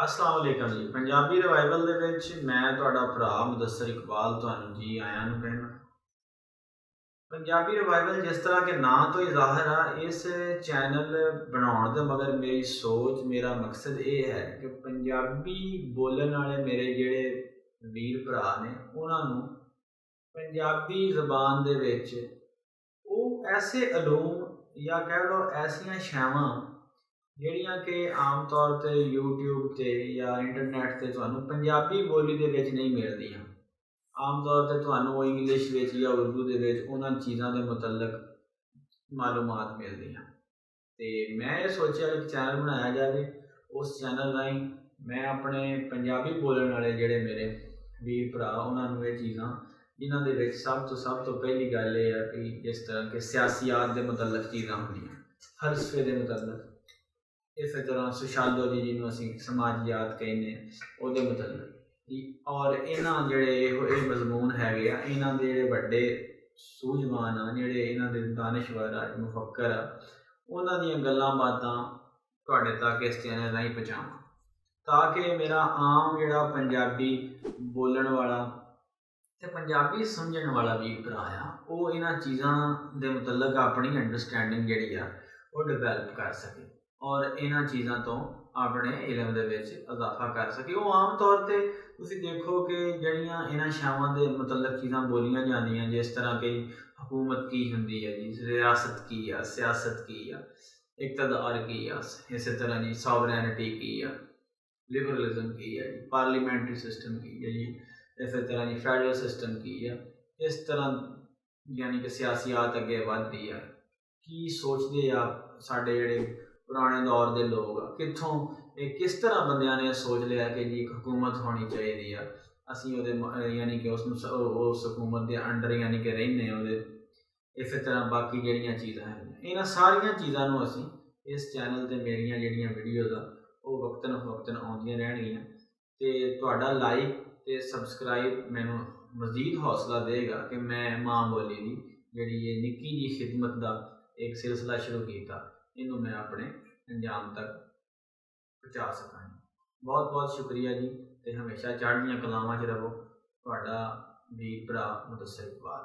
अस्सलाम वालेकुम जी। पंजाबी रिवाइवल ਦੇ ਵਿੱਚ ਮੈਂ ਤੁਹਾਡਾ ਭਰਾ ਮੁਦੱਸਰ ਇਕਬਾਲ ਤੁਹਾਨੂੰ ਜੀ ਆਇਆਂ ਨੂੰ ਕਹਿਣਾ। ਪੰਜਾਬੀ ਰਿਵਾਈਵਲ ਜਿਸ ਤਰ੍ਹਾਂ ਕਿ ਨਾਂ ਤੋਂ ਹੀ ਜ਼ਾਹਿਰ ਆ, ਇਸ ਚੈਨਲ ਬਣਾਉਣ ਦੇ ਮਗਰ ਮੇਰੀ ਸੋਚ, ਮੇਰਾ ਮਕਸਦ ਇਹ ਹੈ ਕਿ ਪੰਜਾਬੀ ਬੋਲਣ ਵਾਲੇ ਮੇਰੇ ਜਿਹੜੇ ਵੀਰ ਭਰਾ ਨੇ ਉਹਨਾਂ ਨੂੰ ਪੰਜਾਬੀ ਜ਼ਬਾਨ ਦੇ ਵਿੱਚ ਉਹ ਐਸੇ ਅਲੂਮ ਜਾਂ ਕਹਿ ਲਓ ਐਸੀਆਂ ਸ਼ੈਵਾਂ ਜਿਹੜੀਆਂ ਕਿ ਆਮ ਤੌਰ 'ਤੇ YouTube 'ਤੇ ਜਾਂ ਇੰਟਰਨੈਟ 'ਤੇ ਤੁਹਾਨੂੰ ਪੰਜਾਬੀ ਬੋਲੀ ਦੇ ਵਿੱਚ ਨਹੀਂ ਮਿਲਦੀਆਂ। ਆਮ ਤੌਰ 'ਤੇ ਤੁਹਾਨੂੰ ਉਹ ਇੰਗਲਿਸ਼ ਵਿੱਚ ਜਾਂ ਉਰਦੂ ਦੇ ਵਿੱਚ ਉਹਨਾਂ ਚੀਜ਼ਾਂ ਦੇ ਮੁਤਲਕ ਮਾਲੂਮਾਤ ਮਿਲਦੀਆਂ। ਅਤੇ ਮੈਂ ਇਹ ਸੋਚਿਆ ਕਿ ਚੈਨਲ ਬਣਾਇਆ ਜਾਵੇ। ਉਸ ਚੈਨਲ ਰਾਹੀਂ ਮੈਂ ਆਪਣੇ ਪੰਜਾਬੀ ਬੋਲਣ ਵਾਲੇ ਜਿਹੜੇ ਮੇਰੇ ਵੀਰ ਭਰਾ ਉਹਨਾਂ ਨੂੰ ਇਹ ਚੀਜ਼ਾਂ, ਜਿਨ੍ਹਾਂ ਦੇ ਵਿੱਚ ਸਭ ਤੋਂ ਪਹਿਲੀ ਗੱਲ ਇਹ ਹੈ ਕਿ ਜਿਸ ਤਰ੍ਹਾਂ ਕਿ ਸਿਆਸੀਆਤ ਦੇ ਮੁਤਲਕ ਚੀਜ਼ਾਂ ਹੁੰਦੀਆਂ, ਫਲਸਫੇ ਦੇ ਮੁਤਲਕ, ਇਸੇ ਤਰ੍ਹਾਂ ਸੋਸ਼ਾਲੋਜੀ ਜਿਹਨੂੰ ਅਸੀਂ ਸਮਾਜੀਆਤ ਕਹਿੰਦੇ ਉਹਦੇ ਮੁਤਲਕ, ਔਰ ਇਹਨਾਂ ਜਿਹੜੇ ਇਹ ਮਜ਼ਮੂਨ ਹੈਗੇ ਆ, ਇਹਨਾਂ ਦੇ ਜਿਹੜੇ ਵੱਡੇ ਸੂਝਵਾਨ ਆ, ਜਿਹੜੇ ਇਹਨਾਂ ਦੇ ਦਾਨਿਸ਼ਵਰ ਆ, ਮੁਫੱਕਰ ਆ, ਉਹਨਾਂ ਦੀਆਂ ਗੱਲਾਂ ਬਾਤਾਂ ਤੁਹਾਡੇ ਤੱਕ ਇਸ ਚੈਨਲ ਰਾਹੀਂ ਪਹੁੰਚਾਵਾਂ, ਤਾਂ ਕਿ ਮੇਰਾ ਆਮ ਜਿਹੜਾ ਪੰਜਾਬੀ ਬੋਲਣ ਵਾਲਾ ਅਤੇ ਪੰਜਾਬੀ ਸਮਝਣ ਵਾਲਾ ਵੀਰ ਭਰਾ ਆ, ਉਹ ਇਹਨਾਂ ਚੀਜ਼ਾਂ ਦੇ ਮੁਤਲਕ ਆਪਣੀ ਅੰਡਰਸਟੈਂਡਿੰਗ ਜਿਹੜੀ ਆ ਉਹ ਡਿਵੈਲਪ ਕਰ ਸਕੇ ਔਰ ਇਹਨਾਂ ਚੀਜ਼ਾਂ ਤੋਂ ਆਪਣੇ ਇਲਮ ਦੇ ਵਿੱਚ ਇਜ਼ਾਫਾ ਕਰ ਸਕੇ। ਉਹ ਆਮ ਤੌਰ 'ਤੇ ਤੁਸੀਂ ਦੇਖੋ ਕਿ ਜਿਹੜੀਆਂ ਇਹਨਾਂ ਸ਼ਾਵਾਂ ਦੇ ਮੁਤਲਕ ਚੀਜ਼ਾਂ ਬੋਲੀਆਂ ਜਾਂਦੀਆਂ, ਜਿਸ ਤਰ੍ਹਾਂ ਕਿ ਹਕੂਮਤ ਕੀ ਹੁੰਦੀ ਹੈ ਜੀ, ਰਿਆਸਤ ਕੀ ਆ, ਸਿਆਸਤ ਕੀ ਆ, ਇਕਤਦਾਰ ਕੀ ਆ, ਇਸੇ ਤਰ੍ਹਾਂ ਜੀ ਸੋਵਰੈਨਿਟੀ ਕੀ ਆ, ਲਿਬਰਲਿਜ਼ਮ ਕੀ ਹੈ ਜੀ, ਪਾਰਲੀਮੈਂਟਰੀ ਸਿਸਟਮ ਕੀ ਹੈ ਜੀ, ਇਸੇ ਤਰ੍ਹਾਂ ਜੀ ਫੈਡਰਲ ਸਿਸਟਮ ਕੀ ਆ, ਇਸ ਤਰ੍ਹਾਂ ਯਾਨੀ ਕਿ ਸਿਆਸੀਆਤ ਅੱਗੇ ਵੱਧਦੀ ਆ। ਕੀ ਸੋਚਦੇ ਆ ਸਾਡੇ ਜਿਹੜੇ ਪੁਰਾਣੇ ਦੌਰ ਦੇ ਲੋਕ ਆ, ਕਿੱਥੋਂ ਇਹ ਕਿਸ ਤਰ੍ਹਾਂ ਬੰਦਿਆਂ ਨੇ ਸੋਚ ਲਿਆ ਕਿ ਜੀ ਇੱਕ ਹਕੂਮਤ ਹੋਣੀ ਚਾਹੀਦੀ ਆ, ਅਸੀਂ ਉਹਦੇ ਯਾਨੀ ਕਿ ਉਸ ਹਕੂਮਤ ਦੇ ਅੰਡਰ ਯਾਨੀ ਕਿ ਰਹਿੰਦੇ ਹਾਂ ਉਹਦੇ। ਇਸੇ ਤਰ੍ਹਾਂ ਬਾਕੀ ਜਿਹੜੀਆਂ ਚੀਜ਼ਾਂ ਹੈਗੀਆਂ, ਇਹਨਾਂ ਸਾਰੀਆਂ ਚੀਜ਼ਾਂ ਨੂੰ ਅਸੀਂ ਇਸ ਚੈਨਲ 'ਤੇ ਮੇਰੀਆਂ ਜਿਹੜੀਆਂ ਵੀਡੀਓਜ਼ ਆ ਉਹ ਵਕਤਨ ਫਵਕਤਨ ਆਉਂਦੀਆਂ ਰਹਿਣਗੀਆਂ। ਅਤੇ ਤੁਹਾਡਾ ਲਾਈਕ ਅਤੇ ਸਬਸਕ੍ਰਾਈਬ ਮੈਨੂੰ ਮਜ਼ੀਦ ਹੌਸਲਾ ਦੇਗਾ ਕਿ ਮੈਂ ਮਾਂ ਬੋਲੀ ਦੀ ਜਿਹੜੀ ਇਹ ਨਿੱਕੀ ਜਿਹੀ ਖਿਦਮਤ ਦਾ ਇੱਕ ਸਿਲਸਿਲਾ ਸ਼ੁਰੂ ਕੀਤਾ, ਇਹਨੂੰ ਮੈਂ ਆਪਣੇ ਅੰਜਾਮ ਤੱਕ ਪਹੁੰਚਾ ਸਕਾਂ। ਬਹੁਤ ਬਹੁਤ ਸ਼ੁਕਰੀਆ ਜੀ, ਅਤੇ ਹਮੇਸ਼ਾ ਚੜ੍ਹਦੀਆਂ ਕਲਾਵਾਂ 'ਚ ਰਹੋ। ਤੁਹਾਡਾ ਵੀਰ ਭਰਾ ਮੁਦੱਸਰ ਇਕਬਾਲ।